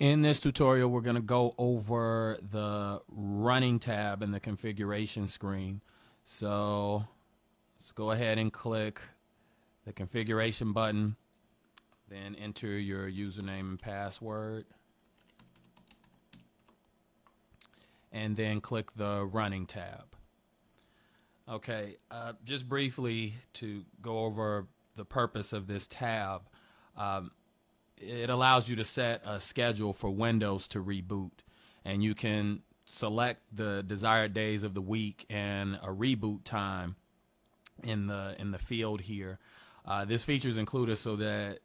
In this tutorial, we're going to go over the running tab in the configuration screen. So let's go ahead and click the configuration button, then enter your username and password, and then click the running tab. Okay, just briefly to go over the purpose of this tab. It allows you to set a schedule for Windows to reboot, and you can select the desired days of the week and a reboot time in the field here. This feature is included so that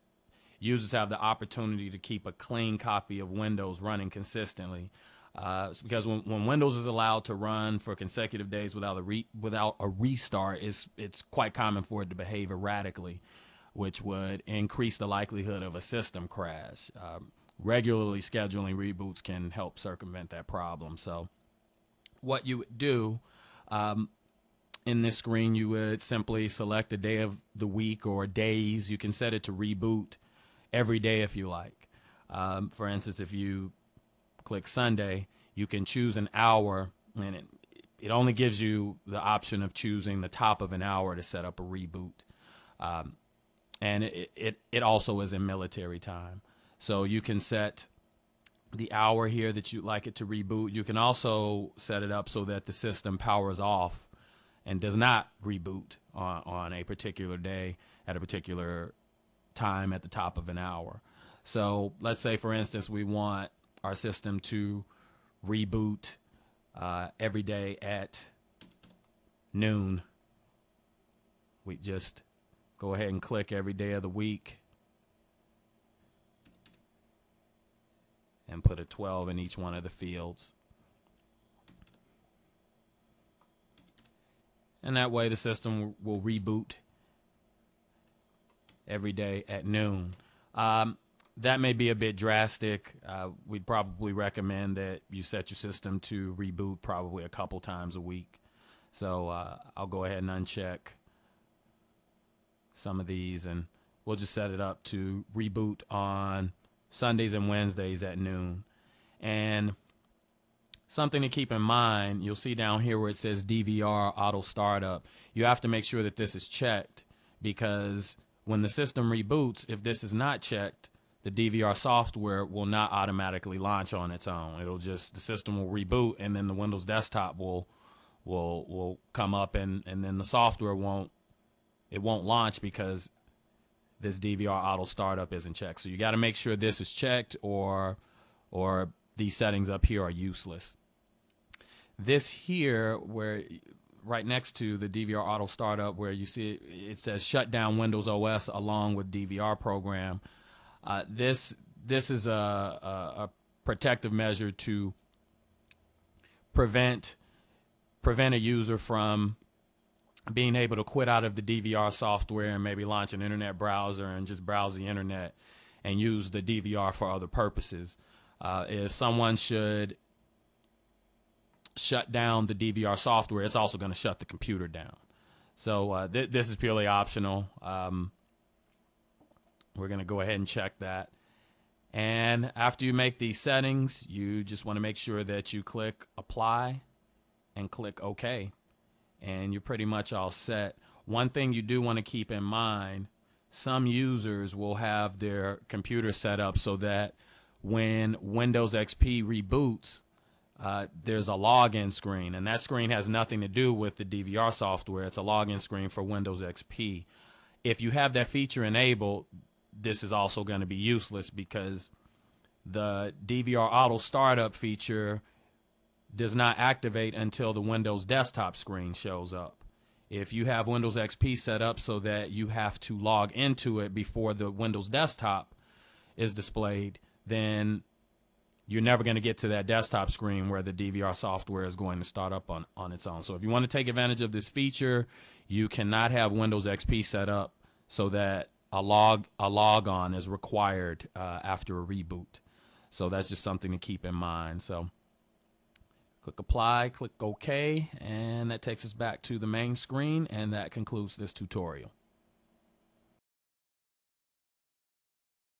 users have the opportunity to keep a clean copy of Windows running consistently. Because when Windows is allowed to run for consecutive days without a restart, it's quite common for it to behave erratically, which would increase the likelihood of a system crash. Regularly scheduling reboots can help circumvent that problem. So what you would do in this screen, you would simply select a day of the week or days. You can set it to reboot every day if you like. For instance, if you click Sunday, you can choose an hour, and it only gives you the option of choosing the top of an hour to set up a reboot. And it also is in military time. So you can set the hour here that you'd like it to reboot. You can also set it up so that the system powers off and does not reboot on a particular day at a particular time at the top of an hour. So let's say, for instance, we want our system to reboot every day at noon. We just go ahead and click every day of the week and put a 12 in each one of the fields. And that way the system will reboot every day at noon. That may be a bit drastic. We'd probably recommend that you set your system to reboot probably a couple times a week. So I'll go ahead and uncheck some of these, and we'll just set it up to reboot on Sundays and Wednesdays at noon. And something to keep in mind, you'll see down here where it says DVR auto startup. You have to make sure that this is checked, because when the system reboots, if this is not checked, the DVR software will not automatically launch on its own. The system will reboot, and then the Windows desktop will come up, and then the software won't launch because this DVR auto startup isn't checked. So you got to make sure this is checked, or these settings up here are useless. This here, where right next to the DVR auto startup, where you see it says shutdown Windows OS along with DVR program. This is a protective measure to prevent a user from being able to quit out of the DVR software and maybe launch an internet browser and just browse the internet and use the DVR for other purposes. If someone should shut down the DVR software, it's also going to shut the computer down. So this is purely optional. We're going to go ahead and check that. And after you make these settings, you just want to make sure that you click Apply and click OK. And you're pretty much all set. One thing you do want to keep in mind, some users will have their computer set up so that when Windows XP reboots, there's a login screen, and that screen has nothing to do with the DVR software. It's a login screen for Windows XP. If you have that feature enabled, this is also going to be useless, because the DVR auto startup feature does not activate until the Windows desktop screen shows up. If you have Windows XP set up so that you have to log into it before the Windows desktop is displayed, then you're never going to get to that desktop screen where the DVR software is going to start up on its own. So if you want to take advantage of this feature, you cannot have Windows XP set up so that a log on is required after a reboot. So that's just something to keep in mind. So click Apply, click OK, and that takes us back to the main screen, and that concludes this tutorial.